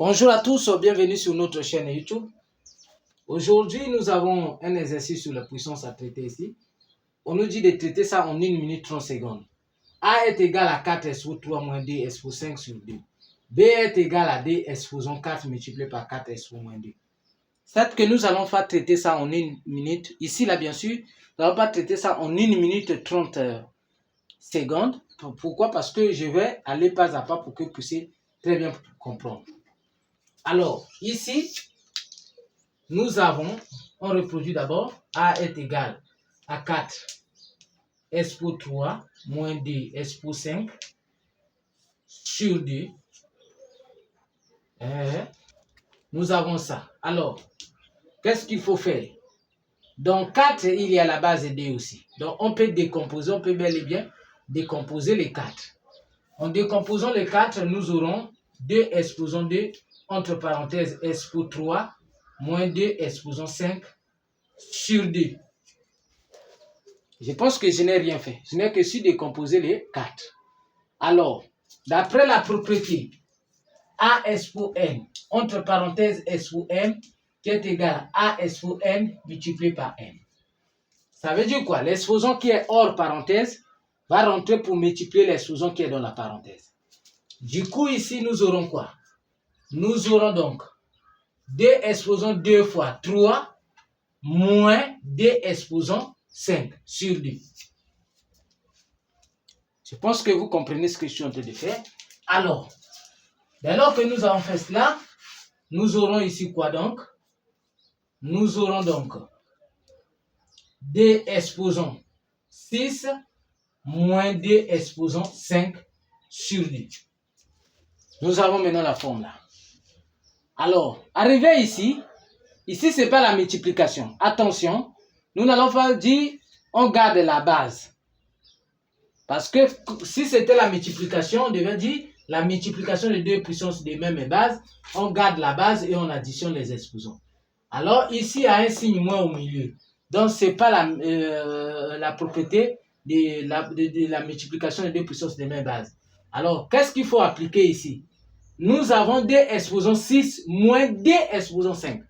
Bonjour à tous, bienvenue sur notre chaîne YouTube. Aujourd'hui, nous avons un exercice sur la puissance à traiter ici. On nous dit de traiter ça en 1 minute 30 secondes. A est égal à 4s pour 3 moins d s pour 5 sur 2. B est égal à d s pour 4 multiplié par 4s pour moins 2. C'est que nous allons faire traiter ça en 1 minute. Ici, là, bien sûr, nous allons pas traiter ça en 1 minute 30 secondes. Pourquoi? Parce que je vais aller pas à pas pour que vous puissiez très bien comprendre. Alors, ici, nous avons, on reproduit d'abord, A est égal à 4 S pour 3 moins D S pour 5 sur 2. Nous avons ça. Alors, qu'est-ce qu'il faut faire? Dans 4, il y a la base D aussi. Donc, on peut décomposer, on peut bel et bien décomposer les 4. En décomposant les 4, nous aurons 2 exposant 2 entre parenthèses S pour 3 moins 2 exposant 5 sur 2. Je pense que je n'ai rien fait. Je n'ai que su décomposer les 4. Alors, d'après la propriété AS pour N entre parenthèses S pour M qui est égal à AS pour N multiplié par N. Ça veut dire quoi? L'exposant qui est hors parenthèse va rentrer pour multiplier l'exposant qui est dans la parenthèse. Du coup, ici, nous aurons quoi? Nous aurons donc D exposant 2 fois 3 moins D exposant 5 sur 2. Je pense que vous comprenez ce que je suis en train de faire. Alors, dès lors que nous avons fait cela, nous aurons ici quoi donc? Nous aurons donc D exposant 6 moins D exposant 5 sur 2. Nous avons maintenant la forme là. Alors, arrivé ici, ce n'est pas la multiplication. Attention, nous n'allons pas dire on garde la base. Parce que si c'était la multiplication, on devait dire la multiplication de deux puissances des mêmes bases. On garde la base et on additionne les exposants. Alors ici, il y a un signe moins au milieu. Donc, ce n'est pas la propriété de la multiplication de deux puissances des mêmes bases. Alors, qu'est-ce qu'il faut appliquer ici? Nous avons D exposant 6 moins D exposant 5.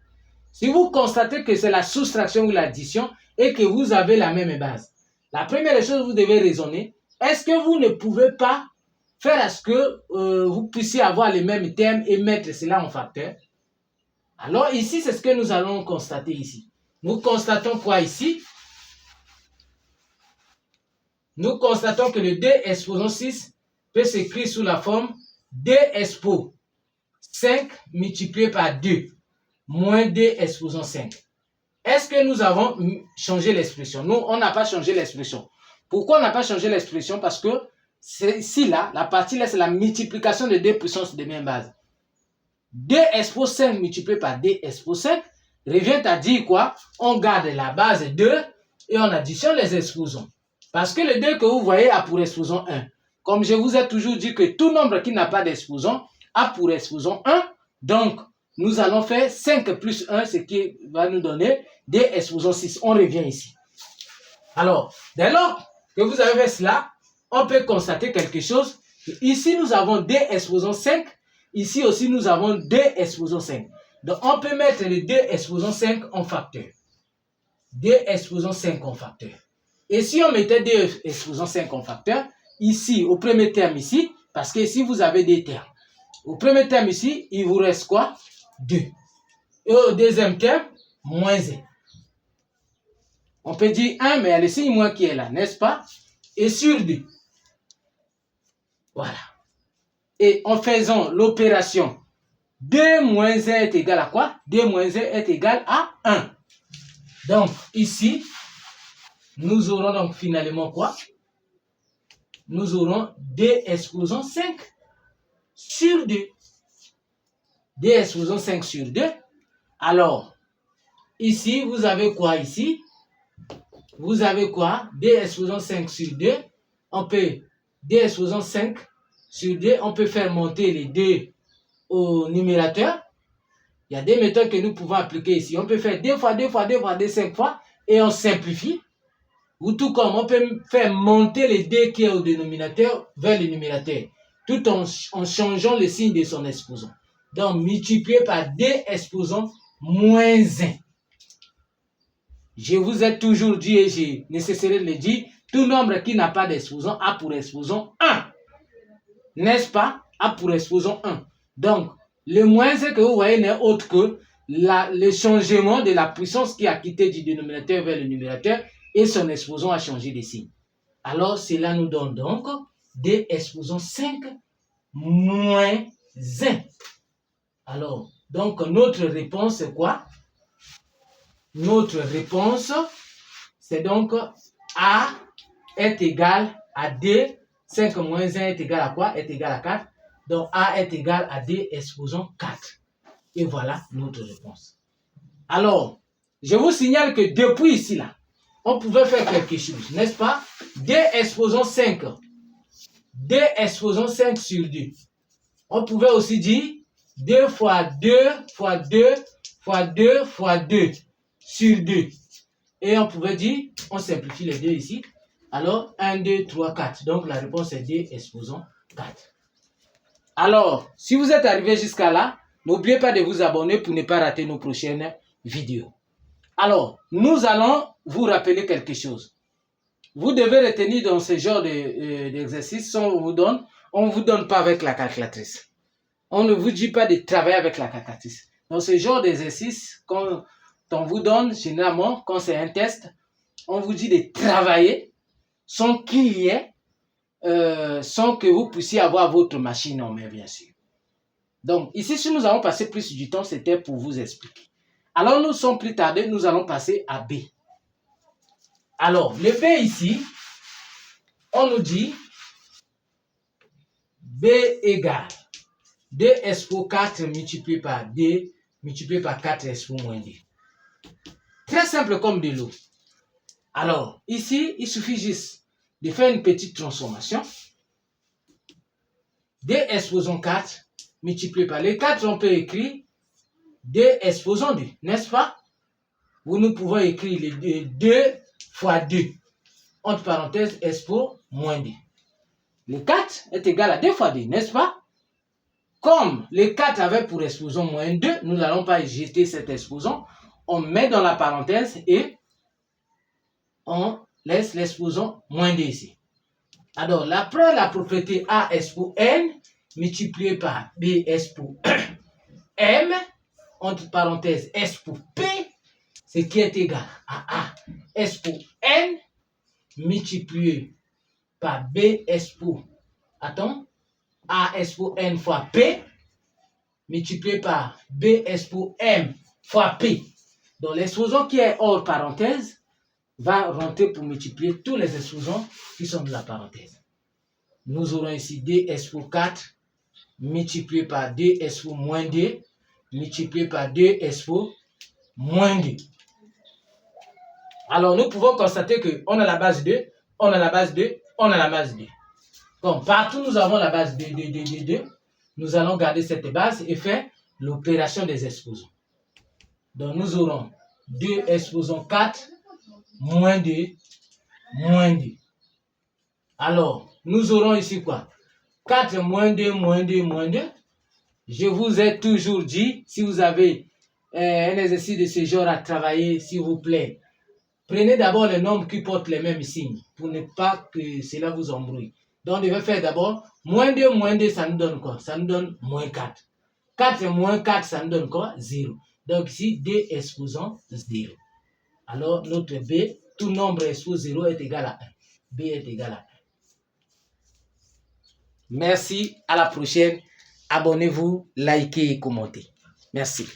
Si vous constatez que c'est la soustraction ou l'addition et que vous avez la même base, la première chose vous devez raisonner, est-ce que vous ne pouvez pas faire à ce que vous puissiez avoir les mêmes termes et mettre cela en facteur? Alors ici, c'est ce que nous allons constater ici. Nous constatons quoi ici? Nous constatons que le D exposant 6 peut s'écrire sous la forme D expo 5 multiplié par 2 moins D exposant 5. Est-ce que nous avons changé l'expression? Nous, on n'a pas changé l'expression. Pourquoi on n'a pas changé l'expression? Parce que ici, là, la partie là, c'est la multiplication de deux puissances de même base. D expo 5 multiplié par D expo 5 revient à dire quoi? On garde la base 2 et on additionne les exposants. Parce que le 2 que vous voyez a pour exposant 1. Comme je vous ai toujours dit que tout nombre qui n'a pas d'exposant a pour exposant 1. Donc, nous allons faire 5 plus 1, ce qui va nous donner D exposant 6. On revient ici. Alors, dès lors que vous avez fait cela, on peut constater quelque chose. Ici, nous avons D exposant 5. Ici aussi, nous avons D exposant 5. Donc, on peut mettre le D exposant 5 en facteur. D exposant 5 en facteur. Et si on mettait D exposant 5 en facteur, ici, au premier terme ici, parce que ici, vous avez des termes. Au premier terme ici, il vous reste quoi? 2. Et au deuxième terme, moins 1. On peut dire 1, mais il y a le signe moins qui est là, n'est-ce pas? Et sur 2. Voilà. Et en faisant l'opération 2 moins 1 est égal à quoi? 2 moins 1 est égal à 1. Donc, ici, nous aurons donc finalement quoi? Nous aurons D exposant 5 sur 2. D exposant 5 sur 2. Alors, ici, vous avez quoi ici? Vous avez quoi? D exposant 5 sur 2. On peut, D exposant 5 sur 2, on peut faire monter les 2 au numérateur. Il y a des méthodes que nous pouvons appliquer ici. On peut faire 2 fois 2 fois 2 fois 2, 5 fois, et on simplifie. Ou tout comme on peut faire monter les 2 qui est au dénominateur vers le numérateur, tout en changeant le signe de son exposant. Donc, multiplié par D exposant moins 1. Je vous ai toujours dit et j'ai nécessaire de le dire, tout nombre qui n'a pas d'exposant a pour exposant 1. N'est-ce pas? A pour exposant 1. Donc, le moins 1 que vous voyez n'est autre que le changement de la puissance qui a quitté du dénominateur vers le numérateur et son exposant a changé de signe. Alors, cela nous donne donc D exposant 5 moins 1. Alors, donc, notre réponse, c'est quoi? Notre réponse, c'est donc A est égal à D. 5 moins 1 est égal à quoi? Est égal à 4. Donc, A est égal à D exposant 4. Et voilà notre réponse. Alors, je vous signale que depuis ici, là, on pouvait faire quelque chose, n'est-ce pas? D exposant 5. D exposant 5 sur 2. On pouvait aussi dire 2 fois 2 fois 2 fois 2 fois 2 sur 2. Et on pouvait dire, on simplifie les deux ici. Alors, 1, 2, 3, 4. Donc, la réponse est D exposant 4. Alors, si vous êtes arrivé jusqu'à là, n'oubliez pas de vous abonner pour ne pas rater nos prochaines vidéos. Alors, nous allons vous rappeler quelque chose. Vous devez retenir dans ce genre d'exercice, on ne vous donne pas avec la calculatrice. On ne vous dit pas de travailler avec la calculatrice. Dans ce genre d'exercice, quand on vous donne, généralement, quand c'est un test, on vous dit de travailler sans qu'il y ait, sans que vous puissiez avoir votre machine en main, bien sûr. Donc, ici, si nous allons passer plus du temps, c'était pour vous expliquer. Alors, nous sommes plus tardés, nous allons passer à B. Alors, le B ici, on nous dit B égale D expo 4 multiplié par D multiplié par 4 expo moins D. Très simple comme de l'eau. Alors, ici, il suffit juste de faire une petite transformation. D exposant 4 multiplié par les 4, on peut écrire D exposant 2, n'est-ce pas? Nous pouvons écrire les 2 fois 2, entre parenthèses, expo moins 2. Le 4 est égal à 2 fois 2, n'est-ce pas? Comme le 4 avait pour exposant moins 2, nous n'allons pas jeter cet exposant. On met dans la parenthèse et on laisse l'exposant moins 2 ici. Alors, après la propriété A expo N multiplié par B expo M, entre parenthèses, expo P, ce qui est égal à A expo N multiplié par B expo, A expo N fois P multiplié par B expo M fois P. Donc, l'exposant qui est hors parenthèse va rentrer pour multiplier tous les exposants qui sont de la parenthèse. Nous aurons ici D expo 4 multiplié par D expo moins D multiplié par D expo moins D. Alors, nous pouvons constater qu'on a la base 2, on a la base 2, on a la base 2. Donc, partout nous avons la base 2, 2, 2, 2, 2. Nous allons garder cette base et faire l'opération des exposants. Donc, nous aurons 2 exposants 4 moins 2 moins 2. Alors, nous aurons ici quoi? 4 moins 2 moins 2 moins 2. Je vous ai toujours dit, si vous avez un exercice de ce genre à travailler, s'il vous plaît, prenez d'abord les nombres qui portent les mêmes signes pour ne pas que cela vous embrouille. Donc, on devait faire d'abord moins 2, ça nous donne quoi? Ça nous donne moins 4. 4 moins 4, ça nous donne quoi? 0. Donc, ici, D exposant 0. Alors, notre B, tout nombre exposé 0 est égal à 1. B est égal à 1. Merci, à la prochaine. Abonnez-vous, likez et commentez. Merci.